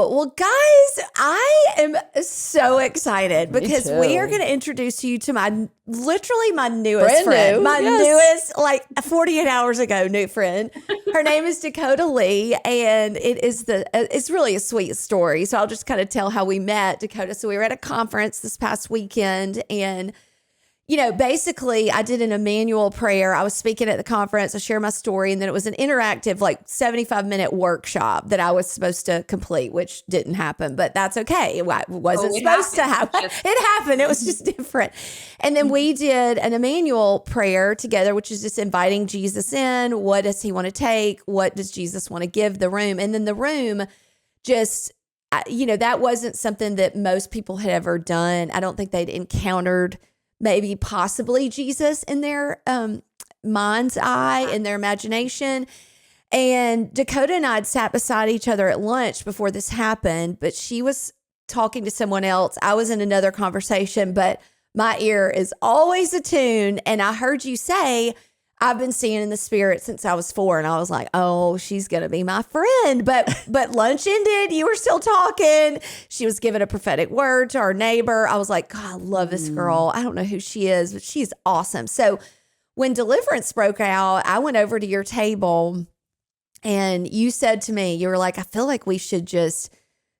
Well, guys, I am so excited because we are going to introduce you to literally my newest Brand friend. new, My yes. newest, like 48 hours ago, new friend. Her name is Dakota Lee, and it's really a sweet story. So I'll just kind of tell how we met, Dakota. So we were at a conference this past weekend, and basically I did an Emmanuel prayer. I was speaking at the conference. I shared my story, and then it was an interactive, like 75-minute workshop that I was supposed to complete, which didn't happen, but that's okay. It wasn't supposed to happen. It happened. It was just different. And then we did an Emmanuel prayer together, which is just inviting Jesus in. What does he want to take? What does Jesus want to give the room? And then the room just, that wasn't something that most people had ever done. I don't think they'd encountered maybe possibly Jesus in their mind's eye, in their imagination. And Dakota and I had sat beside each other at lunch before this happened, but she was talking to someone else. I was in another conversation, but my ear is always attuned. And I heard you say, I've been seeing in the spirit since I was 4. And I was like, oh, she's going to be my friend. But lunch ended. You were still talking. She was giving a prophetic word to our neighbor. I was like, God, I love this girl. I don't know who she is, but she's awesome. So when deliverance broke out, I went over to your table and you said to me, you were like, I feel like we should just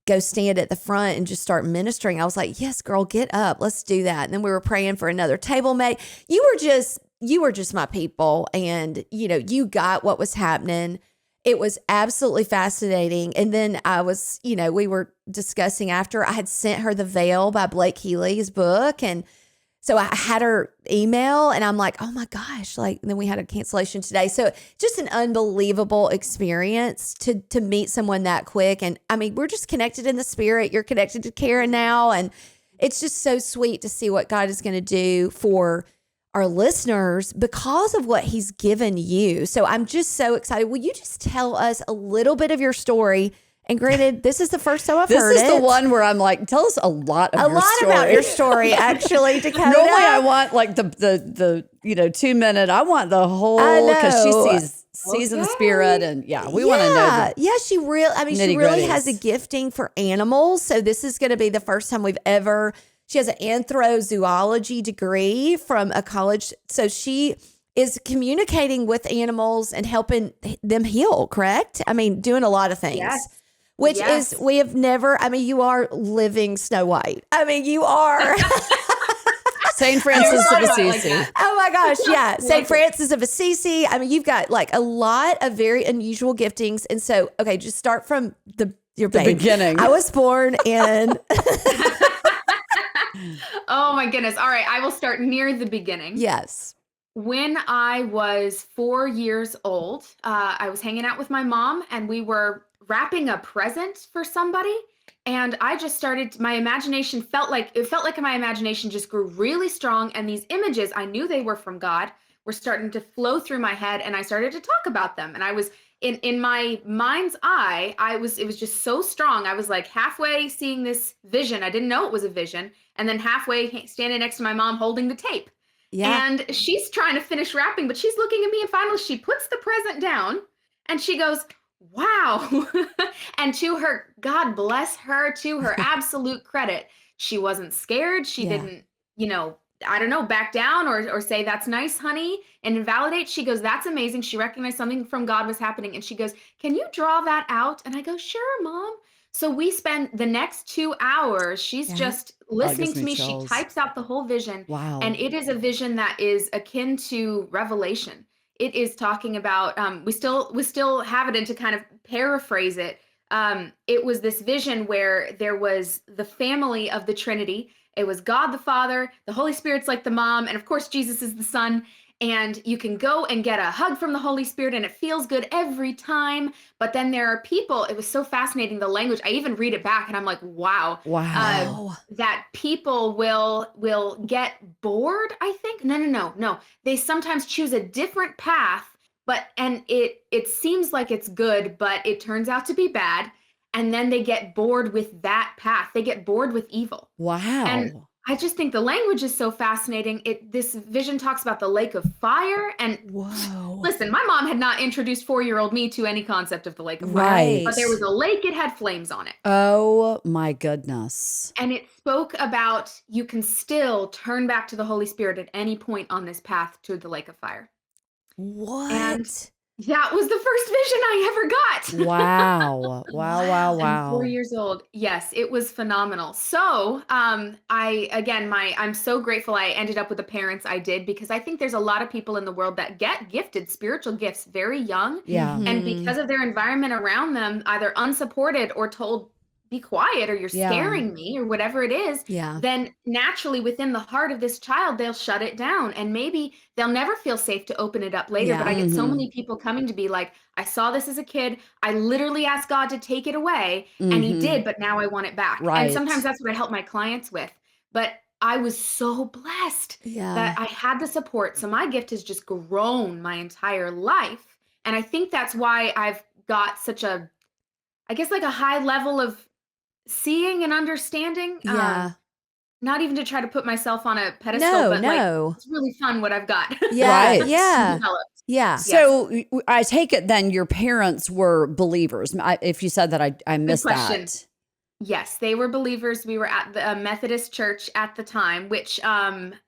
go stand at the front and just start ministering. I was like, yes, girl, get up. Let's do that. And then we were praying for another table mate. You were just my people, and you got what was happening. It was absolutely fascinating. And then I was, we were discussing after I had sent her The Veil by Blake Healy's book. And so I had her email and I'm like, oh my gosh, and then we had a cancellation today. So just an unbelievable experience to meet someone that quick. And I mean, we're just connected in the spirit. You're connected to Karen now. And it's just so sweet to see what God is going to do for our listeners because of what he's given you. So I'm just so excited. Will you just tell us a little bit of your story? And granted, this is the first time I've heard it. This is the one where I'm like, tell us a lot of your story. About your story, actually, Dakota. Normally I want like the 2-minute. I want the whole, because she sees in the spirit, and we want to know. She really has a gifting for animals. So this is going to be the first time she has an anthrozoology degree from a college. So she is communicating with animals and helping them heal, correct? I mean, doing a lot of things. Yes. Which is, we have never, you are living Snow White. You are. St. Francis of Assisi. Oh my gosh, yeah. St. Francis of Assisi. You've got like a lot of very unusual giftings. And so, okay, just start from the beginning. I was born in... Oh my goodness. All right. I will start near the beginning. Yes. When I was 4 years old, I was hanging out with my mom and we were wrapping a present for somebody. And I just started, my imagination felt like my imagination just grew really strong. And these images, I knew they were from God, were starting to flow through my head. And I started to talk about them. And I was in my mind's eye, it was just so strong. I was like halfway seeing this vision. I didn't know it was a vision. And then halfway standing next to my mom holding the tape. Yeah. And she's trying to finish wrapping, but she's looking at me. And finally she puts the present down and she goes, wow. And to her, God bless her, to her absolute credit, she wasn't scared. She didn't, I don't know, back down or say, that's nice, honey, and invalidate. She goes, that's amazing. She recognized something from God was happening. And she goes, can you draw that out? And I go, sure, Mom. So we spend the next 2 hours, she's just listening to me. Chills. She types out the whole vision. Wow. And it is a vision that is akin to Revelation. It is talking about, we still have it, and to kind of paraphrase it, it was this vision where there was the family of the Trinity. It was God the Father, the Holy Spirit's like the mom, and of course Jesus is the son. And you can go and get a hug from the Holy Spirit and it feels good every time. But then there are people, it was so fascinating, the language. I even read it back and I'm like, wow. That people will get bored, I think. No. They sometimes choose a different path, and it seems like it's good, but it turns out to be bad. And then they get bored with that path. They get bored with evil. Wow. And I just think the language is so fascinating. This vision talks about the lake of fire. And Whoa. listen, my mom had not introduced 4-year-old me to any concept of the lake of fire. Right. But there was a lake, it had flames on it. Oh my goodness. And it spoke about you can still turn back to the Holy Spirit at any point on this path to the lake of fire. What? And that was the first vision I ever got. Wow. Wow. I'm 4 years old. Yes, it was phenomenal. So, I'm so grateful I ended up with the parents I did, because I think there's a lot of people in the world that get gifted spiritual gifts very young. Yeah. And Mhm. because of their environment around them, either unsupported or told, be quiet, or you're Yeah. scaring me, or whatever it is, Yeah. then naturally within the heart of this child, they'll shut it down. And maybe they'll never feel safe to open it up later. Yeah. But I get so Mhm. many people coming to be like, I saw this as a kid. I literally asked God to take it away, and he Mhm. did, but now I want it back. Right. And sometimes that's what I help my clients with. But I was so blessed Yeah. that I had the support. So my gift has just grown my entire life. And I think that's why I've got such a, I guess, like a high level of seeing and understanding. Yeah. Not even to try to put myself on a pedestal, but like, No. it's really fun what I've got. Yeah. Right. Yeah. Developed. Yeah. So I take it then your parents were believers. If you said that, I missed question. that. Yes, they were believers. We were at the Methodist church at the time, which I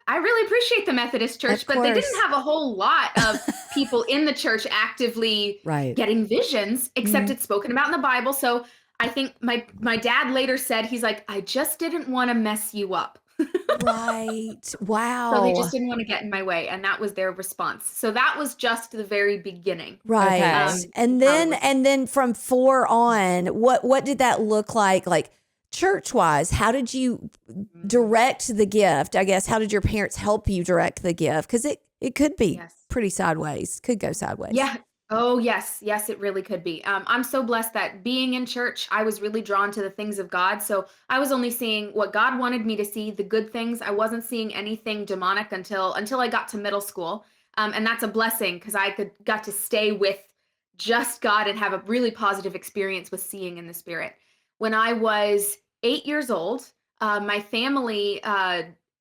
really appreciate the Methodist church, Of but they course. didn't have a whole lot of people in the church actively Right. getting visions, except Mhm. it's spoken about in the Bible. So I think my dad later said, he's like, I just didn't want to mess you up. Right. So Wow. they just didn't want to get in my way, and that was their response. So that was just the very beginning. Right. Okay. And then from 4 on, what did that look like church-wise? How did you direct the gift? I guess how did your parents help you direct the gift? Because it could be Yes. pretty sideways. Could go sideways. Yeah. Oh, yes. Yes, it really could be. I'm so blessed that being in church, I was really drawn to the things of God. So I was only seeing what God wanted me to see, the good things. I wasn't seeing anything demonic until I got to middle school. And that's a blessing, because I got to stay with just God and have a really positive experience with seeing in the spirit. When I was 8 years old, my family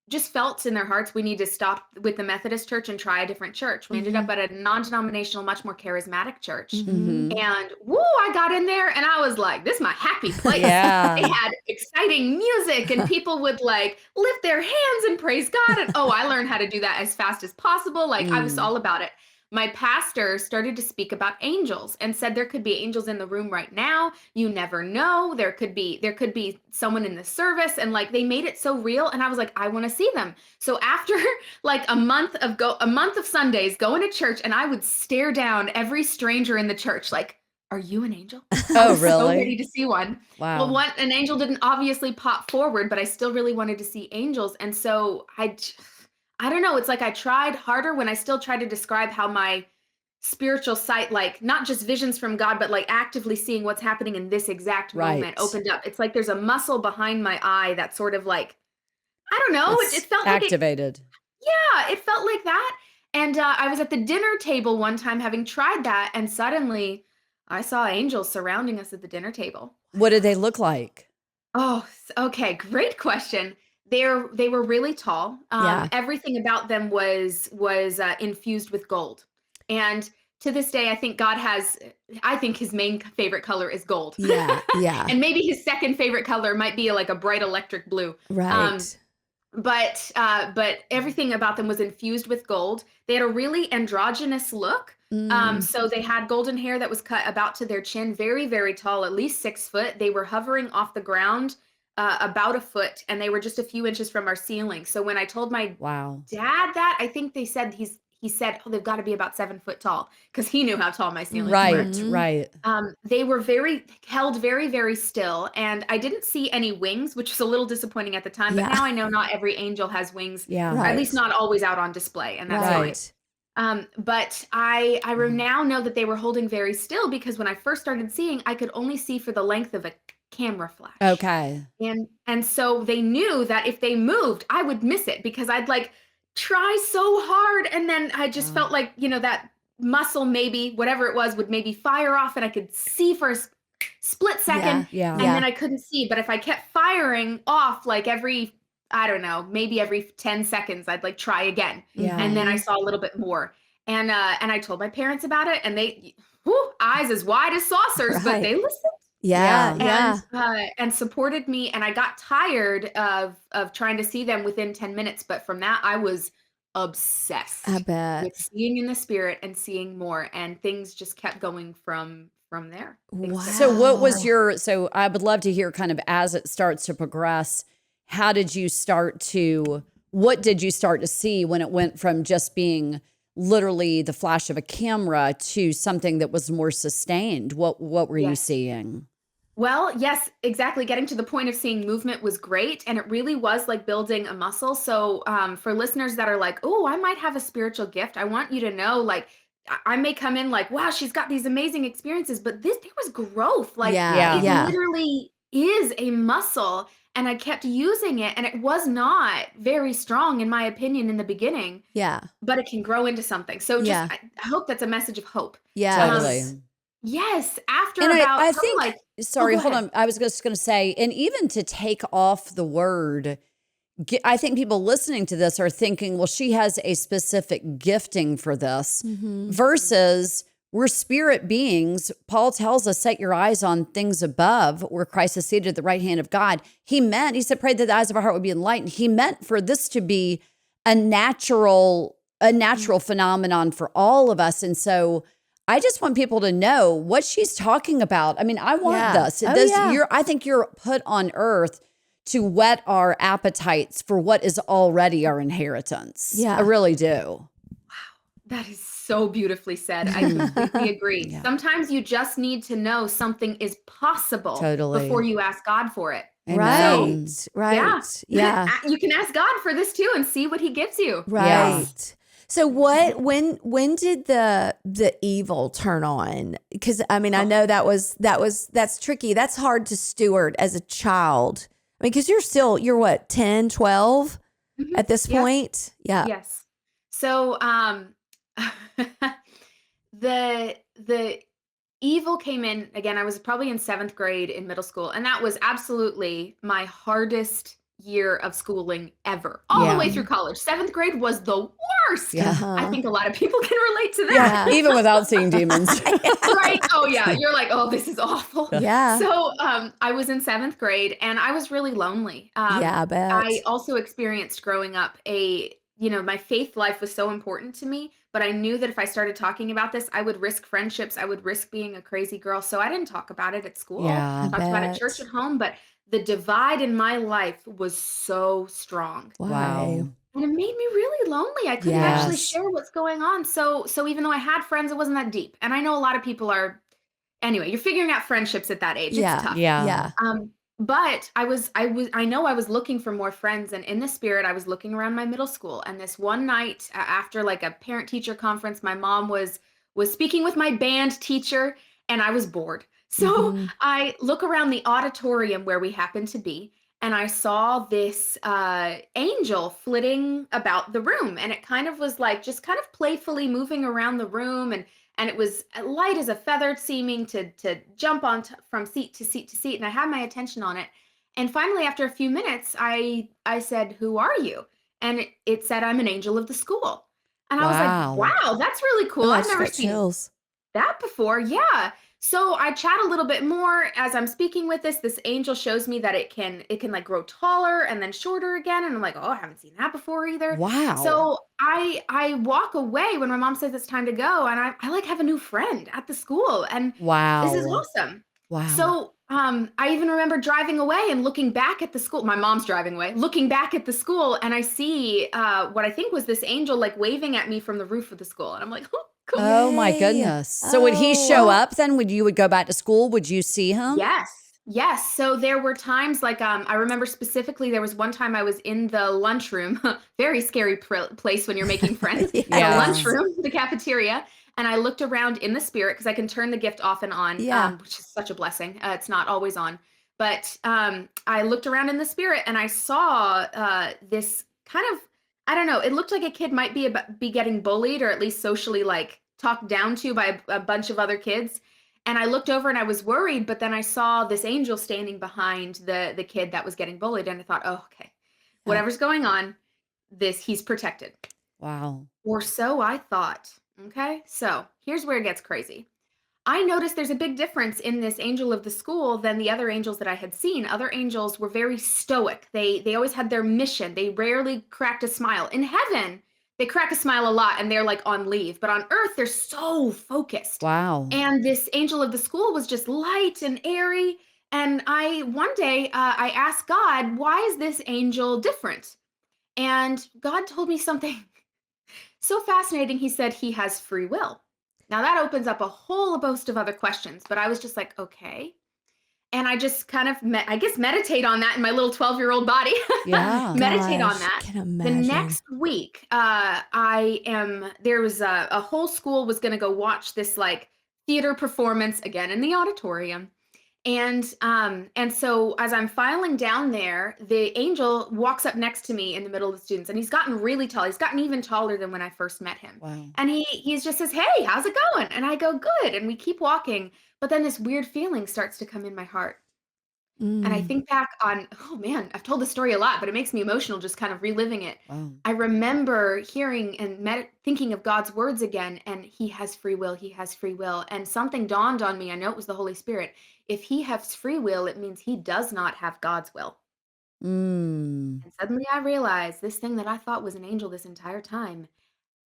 just felt in their hearts we need to stop with the Methodist church and try a different church. We ended up at a non-denominational, much more charismatic church. Mhm. And I got in there and I was like, this is my happy place. Yeah. They had exciting music and people would like lift their hands and praise God. And I learned how to do that as fast as possible. Like I was all about it. My pastor started to speak about angels and said there could be angels in the room right now. You never know. There could be someone in the service, and like they made it so real. And I was like, I want to see them. So after like a month of Sundays going to church, and I would stare down every stranger in the church, like, are you an angel? I Oh, was so ready really? to see one. Wow. Well, an angel didn't obviously pop forward, but I still really wanted to see angels. And so I don't know. It's like I tried harder when I still try to describe how my spiritual sight, like not just visions from God, but like actively seeing what's happening in this exact moment Right. opened up. It's like there's a muscle behind my eye that sort of like, I don't know. It It's felt like activated. it felt like that. And I was at the dinner table one time having tried that, and suddenly I saw angels surrounding us at the dinner table. What did they look like? Oh, okay. Great question. They were really tall. Yeah. Everything about them was infused with gold. And to this day, I think his main favorite color is gold. Yeah. Yeah. And maybe his second favorite color might be like a bright electric blue. Right. But everything about them was infused with gold. They had a really androgynous look. So they had golden hair that was cut about to their chin, very, very tall, at least 6 foot. They were hovering off the ground about a foot, and they were just a few inches from our ceiling. So when I told my Wow. dad that, I think he said, oh, they've got to be about 7 foot tall, because he knew how tall my ceilings were. Right. Right. They were held very, very still. And I didn't see any wings, which was a little disappointing at the time. But Yeah. now I know not every angel has wings, Yeah. or Right. at least not always out on display. And that's fine. Right. But I now know that they were holding very still, because when I first started seeing, I could only see for the length of a camera flash. Okay. And so they knew that if they moved, I would miss it, because I'd like try so hard, and then I just felt like, that muscle, maybe whatever it was, would maybe fire off, and I could see for split second, Yeah. and then I couldn't see. But if I kept firing off like every, I don't know, maybe every 10 seconds, I'd like try again. Yeah. And then I saw a little bit more. And I told my parents about it, and they, whew, eyes as wide as saucers, but Right. they listened Yeah. and supported me. And I got tired of trying to see them within 10 minutes. But from that, I was obsessed I bet. with seeing in the spirit and seeing more. And things just kept going from there. Things kept So what was Wow. your, so I would love to hear kind of as it starts to progress, how did you start to, what did you start to see when it went from just being literally the flash of a camera to something that was more sustained? What were you Yes. seeing? Well, yes, exactly. Getting to the point of seeing movement was great. And it really was like building a muscle. So for listeners that are like, oh, I might have a spiritual gift, I want you to know, like, I may come in like, wow, she's got these amazing experiences, but there was growth. Like Yeah. it Yeah. literally is a muscle. And I kept using it. And it was not very strong, in my opinion, in the beginning, Yeah. but it can grow into something. So just, Yeah. I hope that's a message of hope. Yeah. Totally. Yes. After And about I probably think, like, sorry, go hold ahead. on. I was just going to say, and even to take off the word, I think people listening to this are thinking, well, she has a specific gifting for this versus we're spirit beings. Paul tells us, set your eyes on things above where Christ is seated at the right hand of God. He said, pray that the eyes of our heart would be enlightened. He meant for this to be a natural phenomenon for all of us. And so I just want people to know what she's talking about. I mean, I want Yeah. this. Oh, yeah. I think you're put on earth to whet our appetites for what is already our inheritance. Yeah. I really do. That is so beautifully said. I completely agree. Yeah. Sometimes you just need to know something is possible Totally. before you ask God for it. Amen. Right. Yeah. You can ask God for this too and see what he gives you. Right. So when did the evil turn on? Because I mean, I know that's tricky. That's hard to steward as a child. I mean, because you're what, 10, 12 at this Yeah. point? Yeah. Yes. So the evil came in again. I was probably in 7th grade in middle school, and that was absolutely my hardest year of schooling ever, all the way through college. 7th grade was the worst. Yeah. I think a lot of people can relate to Yeah. that. Even without seeing demons. Right? Oh yeah, you're like, oh, this is awful. Yeah. So I was in 7th grade, and I was really lonely. Yeah, I bet. I also experienced growing up my faith life was so important to me, but I knew that if I started talking about this, I would risk friendships. I would risk being a crazy girl. So I didn't talk about it at school. Yeah. I talked about it bet. at church, at home, but the divide in my life was so strong. Wow. And it made me really lonely. I couldn't actually Yes. share what's going on. So even though I had friends, it wasn't that deep. And I know a lot of people are, anyway, you're figuring out friendships at that age. Yeah. It's tough. Yeah. But I know I was looking for more friends, and in the spirit, I was looking around my middle school. And this one night, after like a parent teacher conference, my mom was speaking with my band teacher, and I was bored. So I look around the auditorium where we happened to be, and I saw this angel flitting about the room, and it kind of was like just kind of playfully moving around the room, and it was light as a feather, seeming to jump on from seat to seat to seat, and I had my attention on it. And finally, after a few minutes, I said, "Who are you?" And it said, "I'm an angel of the school." And I was Wow. like, "Wow, that's really cool. Oh, I I've just never got seen chills. that before." Yeah. So I chat a little bit more as I'm speaking with this angel shows me that it can like grow taller and then shorter again. And I'm like, oh, I haven't seen that before either. Wow. So I walk away when my mom says it's time to go. And I like have a new friend at the school. And Wow. this is awesome. Wow. So I even remember driving away and looking back at the school. My mom's driving away, looking back at the school, and I see what I think was this angel like waving at me from the roof of the school. And I'm like, oh, cool. Oh my Yay. goodness. So would he Oh. show up then when you would go back to school? Would you see him? Yes. So there were times like I remember specifically there was one time I was in the lunchroom, very scary place when you're making friends. Yeah. Yeah. The lunchroom, the cafeteria, and I looked around in the spirit because I can turn the gift off and on, Yeah. which is such a blessing. It's not always on, but I looked around in the spirit and I saw this kind of, I don't know, it looked like a kid might be getting bullied or at least socially like talked down to by a bunch of other kids. And I looked over and I was worried, but then I saw this angel standing behind the kid that was getting bullied. And I thought, oh, okay, Yeah. whatever's going on, he's protected. Wow. Or so I thought. Okay. So here's where it gets crazy. I noticed there's a big difference in this angel of the school than the other angels that I had seen. Other angels were very stoic. They always had their mission. They rarely cracked a smile. In heaven, they crack a smile a lot and they're like on leave. But on earth, they're so focused. Wow. And this angel of the school was just light and airy. And one day, I asked God, why is this angel different? And God told me something so fascinating. He said he has free will. Now that opens up a whole host of other questions, but I was just like, okay. And I just kind of, meditate on that in my little 12-year-old body. Yeah. Meditate on Gosh, that. can The imagine. next week, there was a whole school was going to go watch this like theater performance again in the auditorium. And so as I'm filing down there, the angel walks up next to me in the middle of the students, and he's gotten really tall. He's gotten even taller than when I first met him. Wow. And he's just says, "Hey, how's it going?" And I go, "Good." And we keep walking, but then this weird feeling starts to come in my heart. And I Mm. think back on, oh man, I've told the story a lot, but it makes me emotional just kind of reliving it. Wow. I remember hearing and thinking of God's words again, and he has free will, he has free will. And something dawned on me. I know it was the Holy Spirit. If he has free will, it means he does not have God's will. Mm. And suddenly I realized this thing that I thought was an angel this entire time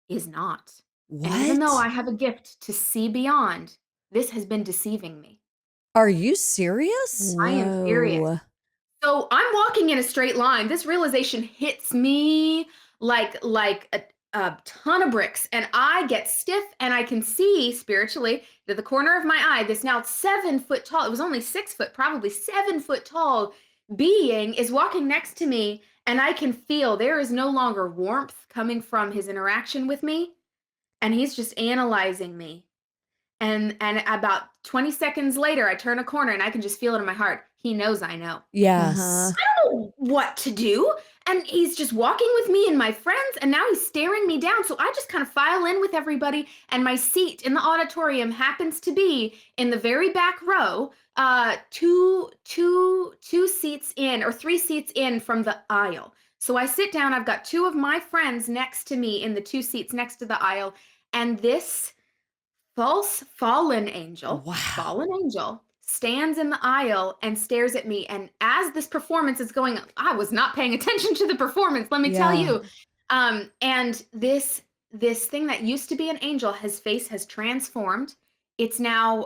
is not. And even though I What? have a gift to see beyond, this has been deceiving me. Are you serious? I am serious. Whoa. So I'm walking in a straight line. This realization hits me like a ton of bricks, and I get stiff, and I can see spiritually to the corner of my eye this now 7 foot tall. It was only 6 foot, probably 7 foot tall being is walking next to me, and I can feel there is no longer warmth coming from his interaction with me, and he's just analyzing me. And about 20 seconds later, I turn a corner and I can just feel it in my heart. He knows I know. Yes. Uh-huh. I don't know what to do. And he's just walking with me and my friends, and now he's staring me down. So I just kind of file in with everybody, and my seat in the auditorium happens to be in the very back row, two seats in or 3 seats in from the aisle. So I sit down. I've got 2 of my friends next to me in the 2 seats next to the aisle, and this fallen angel stands in the aisle and stares at me. And as this performance is going on, I was not paying attention to the performance, let me tell Yeah. you. And this thing that used to be an angel, his face has transformed. It's now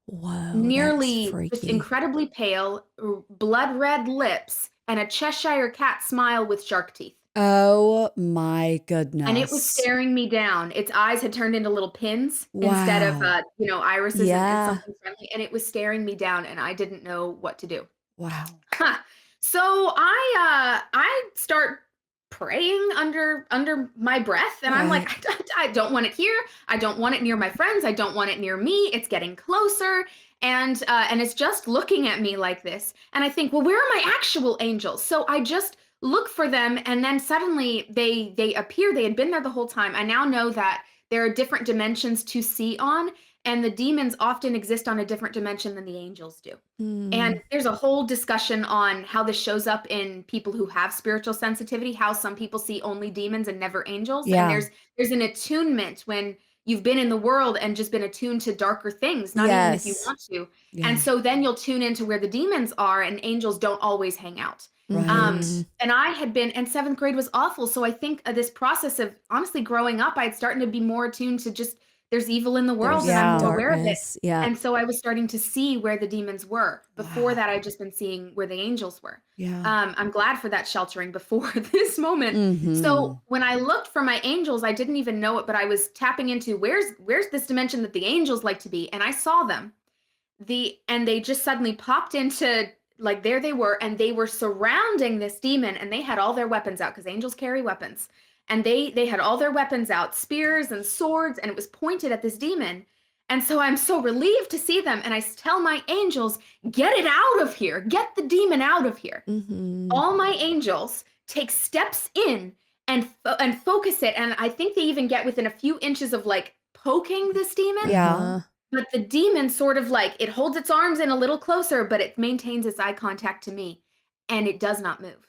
Whoa. nearly That's just freaky. incredibly pale, blood red lips, and a Cheshire cat smile with shark teeth. Oh my And it was goodness. staring me down. Its eyes had turned into little pins instead of, Wow. irises and Yeah. something friendly. And it was staring me down, and I didn't know what to do. Wow. Huh. So I start praying under my breath, and I'm like, Right. I don't want it here. I don't want it near my friends. I don't want it near me. It's getting closer, and it's just looking at me like this. And I think, well, where are my actual angels? So I just look for them, and then suddenly they appear. They had been there the whole time. I now know that there are different dimensions to see on, and the demons often exist on a different dimension than the angels do. Mm. And there's a whole discussion on how this shows up in people who have spiritual sensitivity, how some people see only demons and never angels. Yeah. And there's an attunement when you've been in the world and just been attuned to darker things, not even if you Yes. want to. Yeah. And so then you'll tune into where the demons are, and angels don't always hang out. Right. And I had been, and 7th grade was awful. So I think this process of honestly growing up, I'd starting to be more attuned to just there's evil in the world, There's and I'm Yeah. more aware of it. darkness. Yeah. And so I was starting to see where the demons were. Before Wow. that, I'd just been seeing where the angels were. Yeah. I'm glad for that sheltering before this moment. Mhm. So when I looked for my angels, I didn't even know it, but I was tapping into where's this dimension that the angels like to be, and I saw them. And they just suddenly popped into, like, there they were, and they were surrounding this demon, and they had all their weapons out because angels carry weapons. And they had all their weapons out, spears and swords, and it was pointed at this demon. And so I'm so relieved to see them, and I tell my angels, get it out of here, get the demon out of here. Mhm. All my angels take steps in and focus it, and I think they even get within a few inches of like poking this demon. Yeah. Uh-huh. But the demon sort of like, it holds its arms in a little closer, but it maintains its eye contact to me, and it does not move.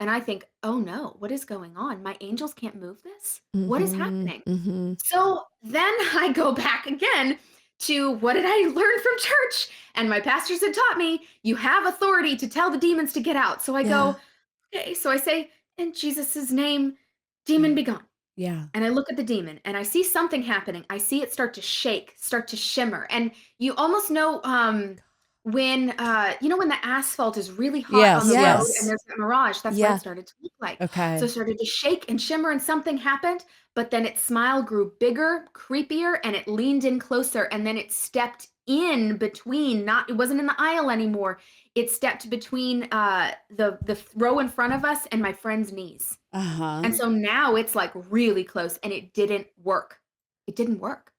And I think, "Oh, no. What is going on? My angels can't move this? What is Mhm. happening?" Mhm. So then I go back again to what did I learn from church? And my pastors had taught me, you have authority to tell the demons to get out. So I Yeah. go, okay. So I say, in Jesus' name, demon be gone. Yeah. And I look at the demon and I see something happening. I see it start to shake, start to shimmer. And you almost know when when the asphalt is really hot on Yes, the road yes. and Yes. there's that mirage, that's what Yeah. it started to look like. So Okay. it started to shake and shimmer and something happened, but then its smile grew bigger, creepier, and it leaned in closer and then it stepped in between, not it wasn't in the aisle anymore. It stepped between the row in front of us and my friend's knees. Uh-huh. And so now it's like really close and it didn't work. It didn't work.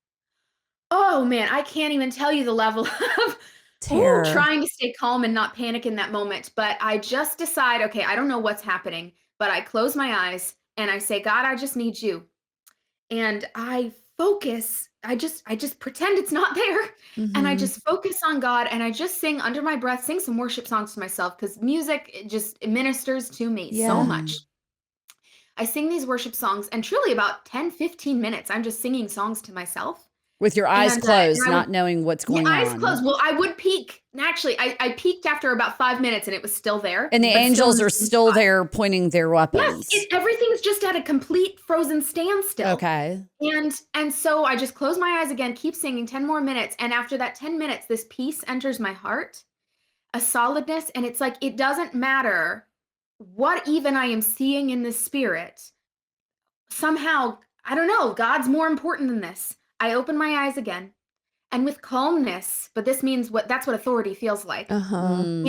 Oh man, I can't even tell you the level of Terror. trying to stay calm and not panic in that moment. But I just decide, okay, I don't know what's happening, but I close my eyes and I say, God, I just need you. And I focus. I just pretend it's not there. And I Mhm. just focus on God and I just sing under my breath, sing some worship songs to myself because music it ministers to me so Yeah. much. I sing these worship songs and truly about 10, 15 minutes, I'm just singing songs to myself. With your eyes And closed, I would not knowing what's yeah, going eyes on. closed. Well, I would peek. And actually, I peeked after about 5 minutes and it was still there, And the but still in angels the are same still spot. there pointing their Yes, weapons. everything's just at a complete frozen standstill. Okay. And so I just close my eyes again, keep singing 10 more minutes. And after that 10 minutes, this peace enters my heart, a solidness. And it's like, it doesn't matter what even I am seeing in the spirit. Somehow, I don't know, God's more important than this. I open my eyes again and with calmness, but this means that's what authority feels like. Uh-huh. Mm.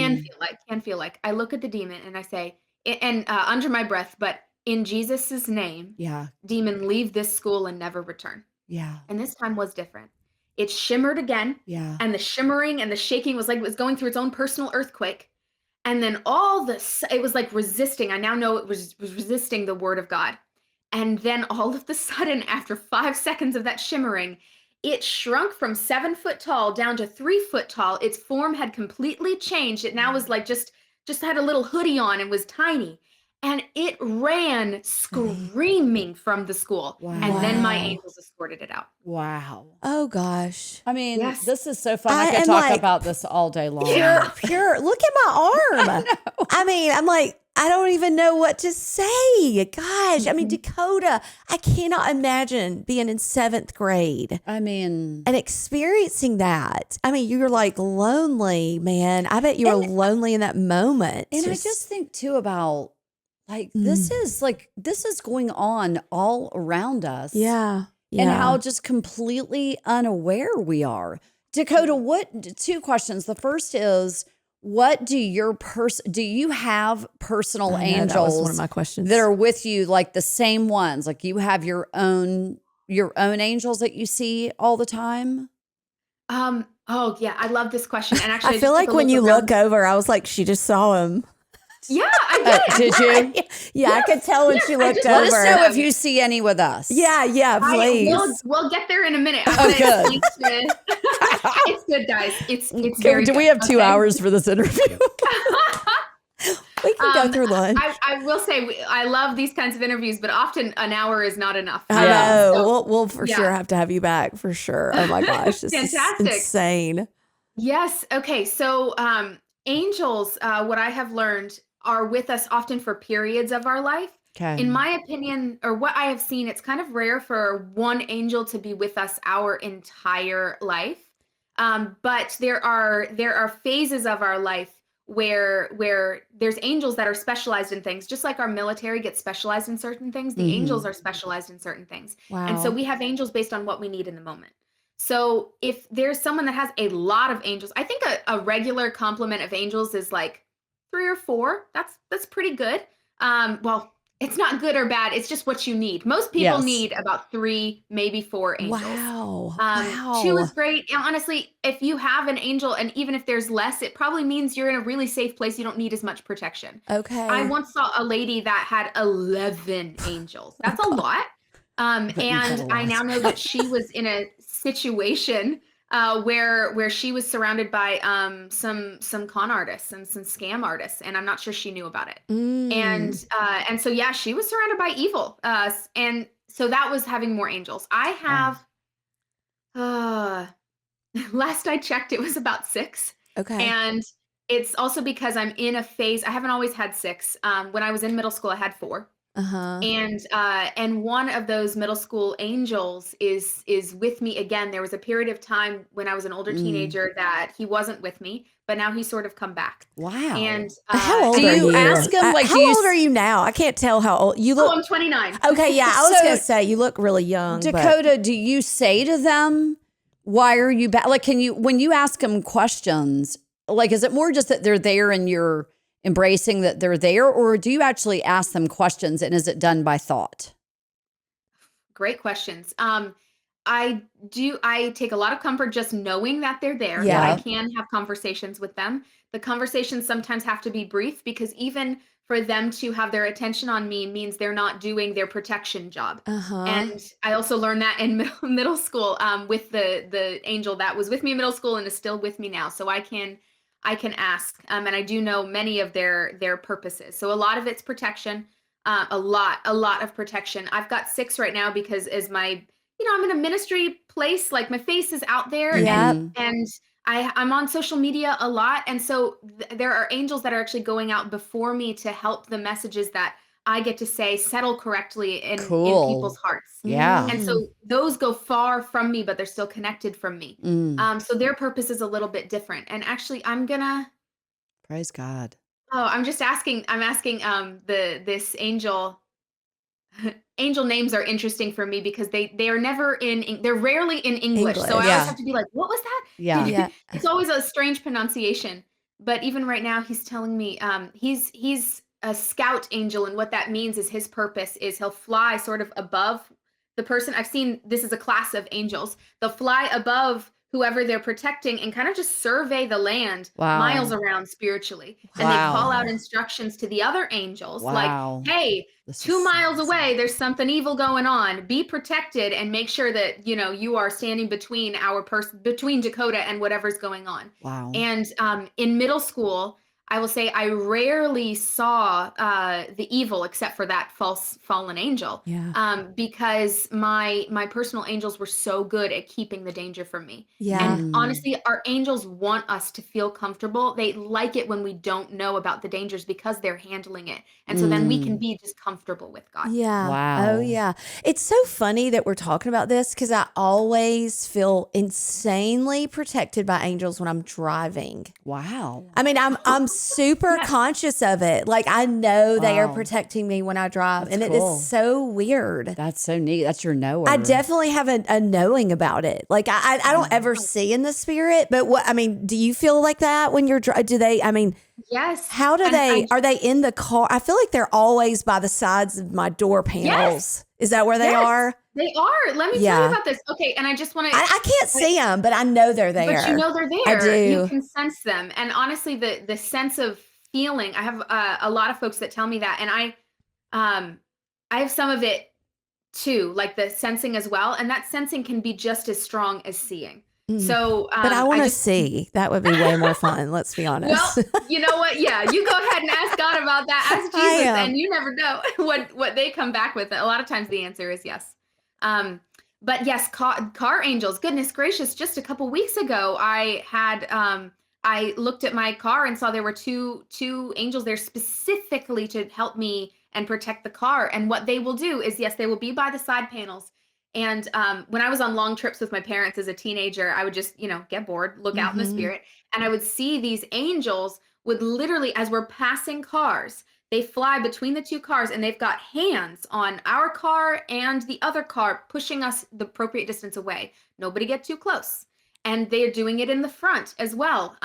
Can feel like. I look at the demon and I say, and under my breath, but in Jesus's name, Yeah. demon, leave this school and never return. Yeah. And this time was different. It shimmered again, Yeah. and the shimmering and the shaking was like it was going through its own personal earthquake. And then it was like resisting. I now know it was resisting the word of God. And then all of the sudden, after 5 seconds of that shimmering, it shrunk from 7 foot tall down to 3 foot tall. Its form had completely changed. It now was like just had a little hoodie on and was tiny. And it ran screaming from the school. And then my Wow. Wow. angels escorted it out. Wow. Oh gosh. I mean, Yes. this is so fun. I I could am talk like about this all day long. pure. Look at my arm. I mean, I'm like, I don't even know what to say. Gosh. I mean, Dakota, I cannot imagine being in 7th grade I mean, and experiencing that. I mean, you're like lonely, man. I bet you were lonely in that moment. and I just think too about like this is going on all around us. yeah. And Yeah. how just completely unaware we are. Dakota, what 2 questions. The first is what do you have personal I know, that was one of angels my questions. that are with you, like the same ones? Like you have your own angels that you see all the time? Oh yeah, I love this question. And actually I feel just like took a when you around. look over, I was like, she just saw him. Yeah, I did. Did you? Yeah, I could tell when she I looked just Let us over. know if you see any with us. Yeah, We'll please. get there in a minute. I'm Oh, gonna good. explain to- It's good, guys. It's very Do we good, have 2 okay? hours for this interview? We can go through lunch. I will say I love these kinds of interviews, but often an hour is not enough. I Yeah. know. So, We'll for yeah. sure have to have you back for sure. Oh my gosh, this is Fantastic. insane. Yes. Okay. So angels, what I have learned, are with us often for periods of our life. Okay. In my opinion, or what I have seen, it's kind of rare for one angel to be with us our entire life. But there are phases of our life where there's angels that are specialized in things, just like our military gets specialized in certain things. The angels are specialized in certain things, and so Wow. we have angels based on what we need in the moment. So if there's someone that has a lot of angels, I think a regular complement of angels is like 3 or 4. That's pretty good. Well, it's not good or bad. It's just what you need. Most people Yes. need about 3, maybe 4 angels. Wow. 2 Wow. is great. And honestly, if you have an angel, and even if there's less, it probably means you're in a really safe place. You don't need as much protection. Okay. I once saw a lady that had 11 angels. That's a lot. bet you've had And a I lot. now know that she was in a situation where she was surrounded by some con artists and some scam artists, and I'm not sure she knew about it. Mm. And so yeah, she was surrounded by evil. And so that was having more angels. I Wow. have last I checked, it was about 6. Okay. And it's also because I'm in a phase. I haven't always had 6. When I was in middle school, I had 4. Uh-huh. And one of those middle school angels is with me again. There was a period of time when I was an older Mm. teenager that he wasn't with me, but now he's sort of come back. Wow. And How old Do are you you? ask him, like, do how you old are you now? I can't tell how old you oh, look. I'm 29. Okay, yeah, I was So, gonna say you look really young. But Dakota, do you say to them, why are you back? Like, when you ask them questions, like, is it more just that they're there and you're embracing that they're there, or do you actually ask them questions, and is it done by thought? Great questions. I take a lot of comfort just knowing that they're there, that I yeah, Yeah. can have conversations with them. The conversations sometimes have to be brief because even for them to have their attention on me means they're not doing their protection job. uh-huh. And I also learned that in middle school with the angel that was with me in middle school and is still with me now. So I can ask, and I do know many of their purposes. So a lot of it's protection, a lot of protection. I've got 6 right now because as my I'm in a ministry place, like my face is out there and Yep. Mhm. and I'm on social media a lot. And so there are angels that are actually going out before me to help the messages that I get to say settle correctly in people's Cool. hearts. Yeah. And Mm. so those go far from me, but they're still connected from me. Mm. So their purpose is a little bit different. And actually Praise God. I'm just I'm asking this angel. Angel names are interesting for me because they are never they're rarely in English. So I English. always Yeah. have to be like, what was that? Yeah. Yeah. It's always a strange pronunciation. But even right now, he's telling me he's a scout angel, and what that means is his purpose is he'll fly sort of above the person. I've seen this is a class of angels. They'll fly above whoever they're protecting and kind of just survey the land miles Wow. around spiritually. And they call out Wow. instructions to the other angels like, Wow. hey, This is 2 miles awesome. away, there's something evil going on. Be protected and make sure that you are standing between between Dakota and whatever's going on. Wow. And in middle school, I will say I rarely saw the evil except for that false fallen angel, Yeah. because my personal angels were so good at keeping the danger from me. Yeah. And Mm. honestly, our angels want us to feel comfortable. They like it when we don't know about the dangers because they're handling it. And so then we can Mm. be just comfortable with God. Yeah. Oh, Wow. yeah. It's so funny that we're talking about this because I always feel insanely protected by angels when I'm driving. Wow. I mean, I'm super Yes. conscious of it. Like I know they are Wow. protecting me when I drive, That's and it cool. is so weird. That's so neat. That's your knower. I definitely have a knowing about it. Like I don't ever see in the spirit, but what I mean, do you feel like that when you're do they? I mean, Yes. how do And are they in the car? I feel like they're always by the sides of my door yes. panels. Is that where they Yes. are? They are. Let me tell you Yeah. about this. Okay, and I just want to I can't see them, but I know they're but there. they're I there. You do. can sense them. And honestly, the sense of feeling, I have a lot of folks that tell me that, and um I have some of it too, like the sensing as well, and that sensing can be just as strong as seeing. Mm. So But I I want to just see. That would be way more fun. Let's be well, honest. you know what? Yeah, you go ahead and ask God about that. Ask I Jesus, am. and you never know what they come back with. A lot of times the answer is yes. Um, but yes, car angels. Goodness gracious! Just a couple weeks ago, I looked at my car and saw there were two angels there specifically to help me and protect the car. And what they will do is, yes, they will be by the side panels. And when I was on long trips with my parents as a teenager, I would just, get bored, look out in the Hmm. spirit, and I would see these angels would literally, as we're passing cars, they fly between the two cars and they've got hands on our car and the other car, pushing us the appropriate distance away. Nobody get too close. And they're doing it in the front as well.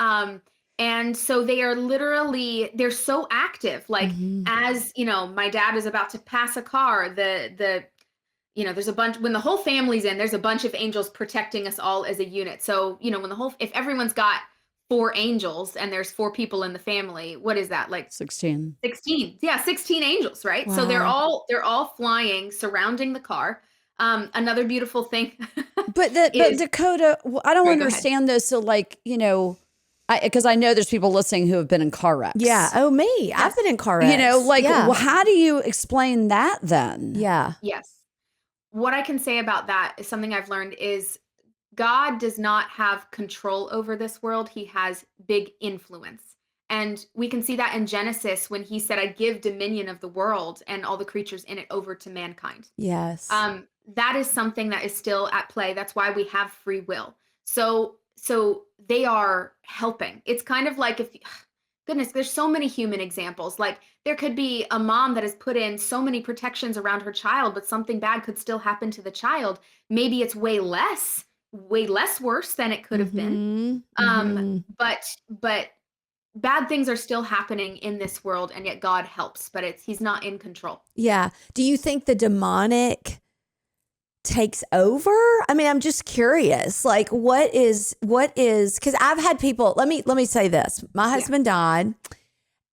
And so they're so active. Like Hmm. as my dad is about to pass a car, there's a bunch when the whole family's in, there's a bunch of angels protecting us all as a unit. So, if everyone's got 4 angels and there's 4 people in the family, what is that? Like 16. 16. Yeah, 16 angels, right? So they're Wow. all they're all flying surrounding the car. Another beautiful thing. But is, Dakota, I don't Sorry, go ahead. understand this. So like, because I know there's people listening who have been in car wrecks. Yeah. Oh, me. I've been in car wrecks. Well, how do you explain that then? Yeah. Yes. What I can say about that is something I've learned is God does not have control over this world. He has big influence. And we can see that in Genesis when he said, I give dominion of the world and all the creatures in it over to mankind. Yes. That is something that is still at play. That's why we have free will. So they are helping. It's kind of like goodness, there's so many human examples. Like there could be a mom that has put in so many protections around her child, but something bad could still happen to the child. Maybe it's way less worse than it could have been. But bad things are still happening in this world, and yet God helps, but he's not in control. Yeah. Do you think the demonic takes over? I mean, I'm just curious. Like what is because I've had people, let me say this. My husband died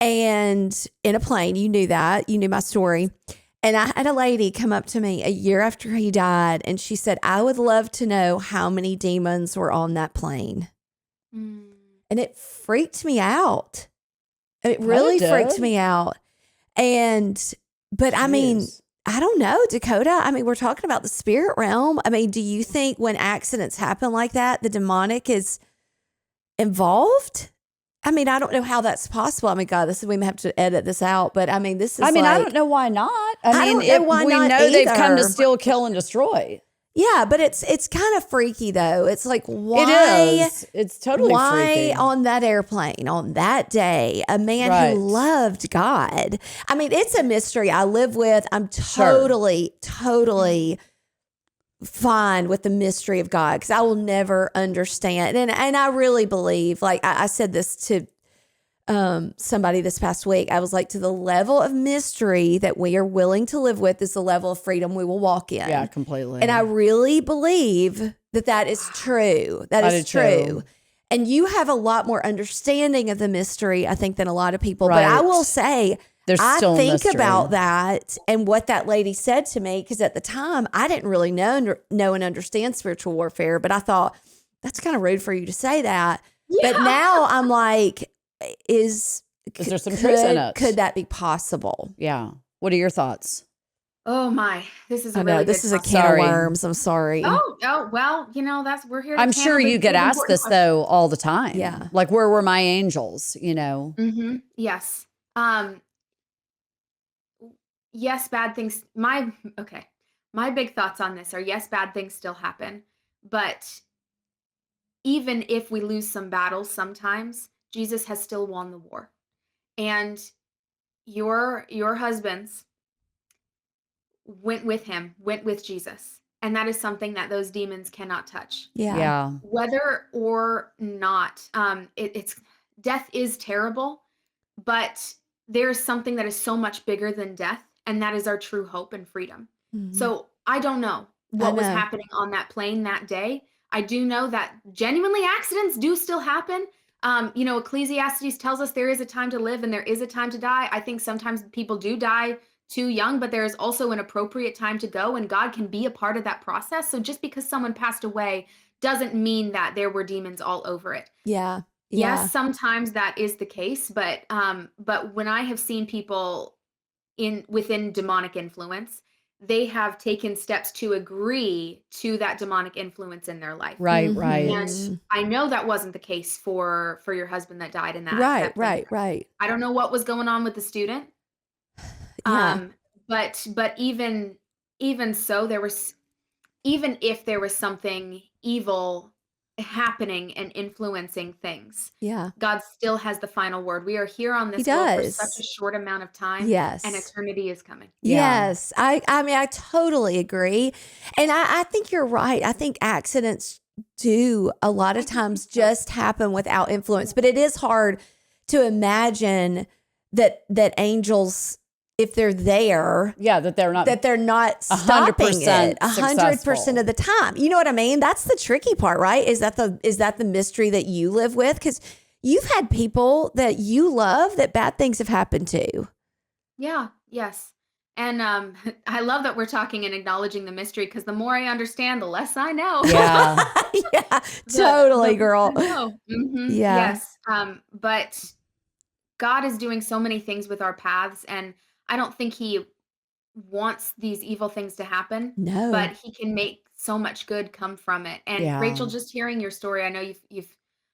and in a plane, you knew that. You knew my story. And I had a lady come up to me a year after he died, and she said, I would love to know how many demons were on that plane. And it freaked me out. It really freaked me out. But I mean, I don't know, Dakota. I mean, we're talking about the spirit realm. I mean, do you think when accidents happen like that, the demonic is involved? I mean, I don't know how that's possible. I mean, God, we may have to edit this out, but I mean, this is I don't know why not. I mean, don't know why we not know they've come either. to steal, kill, and destroy. Yeah, but it's kind of freaky though. It's like, why? It is. It's totally freaky. On that airplane on that day, a man who loved God? I mean, it's a mystery I live with. I'm totally fine with the mystery of God because I will never understand. And I really believe, like I said this to somebody this past week. I was like, to the level of mystery that we are willing to live with is the level of freedom we will walk in. Yeah, completely. And I really believe that is true. That is true. And you have a lot more understanding of the mystery, I think, than a lot of people. But I will say, I think about that and what that lady said to me, because at the time I didn't really know and understand spiritual warfare, but I thought that's kind of rude for you to say that. Yeah. But now I'm like, is there some truth in it? Could that be possible? Yeah. What are your thoughts? Oh my, this is this is a can of worms. I'm sorry. Oh, well, we're here. I'm sure you get asked this though all the time. Yeah. Like, where were my angels? Mm-hmm. Yes. Yes, bad things. My big thoughts on this are, yes, bad things still happen, but even if we lose some battles sometimes, Jesus has still won the war. And your husbands went with Jesus. And that is something that those demons cannot touch. Yeah. Whether or not, it's death is terrible, but there is something that is so much bigger than death, and that is our true hope and freedom. Mm-hmm. So I don't know what was happening on that plane that day. I do know that genuinely accidents do still happen. Ecclesiastes tells us there is a time to live and there is a time to die. I think sometimes people do die too young, but there is also an appropriate time to go, and God can be a part of that process. So just because someone passed away doesn't mean that there were demons all over it. Yeah. Yes, sometimes that is the case, but when I have seen people within demonic influence, they have taken steps to agree to that demonic influence in their life. Right. And I know that wasn't the case for your husband that died in that. Right. I don't know what was going on with the student. Yeah. But even so, even if there was something evil happening and influencing things, God still has the final word. We are here on this world for such a short amount of time. Yes. And eternity is coming. Yes. I mean, I totally agree. And I think you're right. I think accidents do a lot of times just happen without influence, but it is hard to imagine that angels, if they're there, that they're not stopping 100% it 100% of the time. You know what I mean? That's the tricky part, right? Is that the mystery that you live with? Because you've had people that you love that bad things have happened to. Yeah. Yes. And I love that we're talking and acknowledging the mystery, because the more I understand, the less I know. Yeah. Yeah, totally, girl. No. Yeah. Yes. But God is doing so many things with our paths, and I don't think He wants these evil things to happen, but No. He can make so much good come from it. And Yeah. Rachel, just hearing your story, I know you've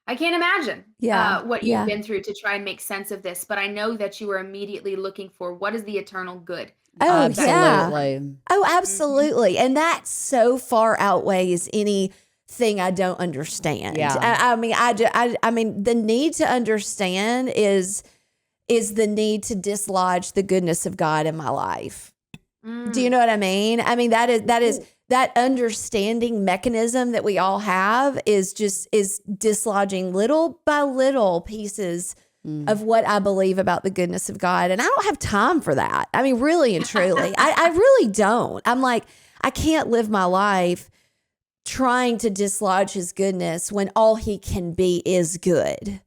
I can't imagine Yeah. what you've Yeah. been through to try and make sense of this, but I know that you were immediately looking for what is the eternal good Oh, that can come yeah. from it. Absolutely. Oh, Mhm. absolutely. And that so far outweighs anything I don't understand. Yeah. I mean, I mean, the need to understand is the need to dislodge the goodness of God in my life. Do you Mm. know what I mean? I mean, that is that understanding mechanism that we all have is dislodging little by little pieces of what I believe about the goodness of God. And I don't have time for that. I mean, really and truly, I really don't. I'm like, I can't live my life trying to dislodge his goodness when all he can be is good.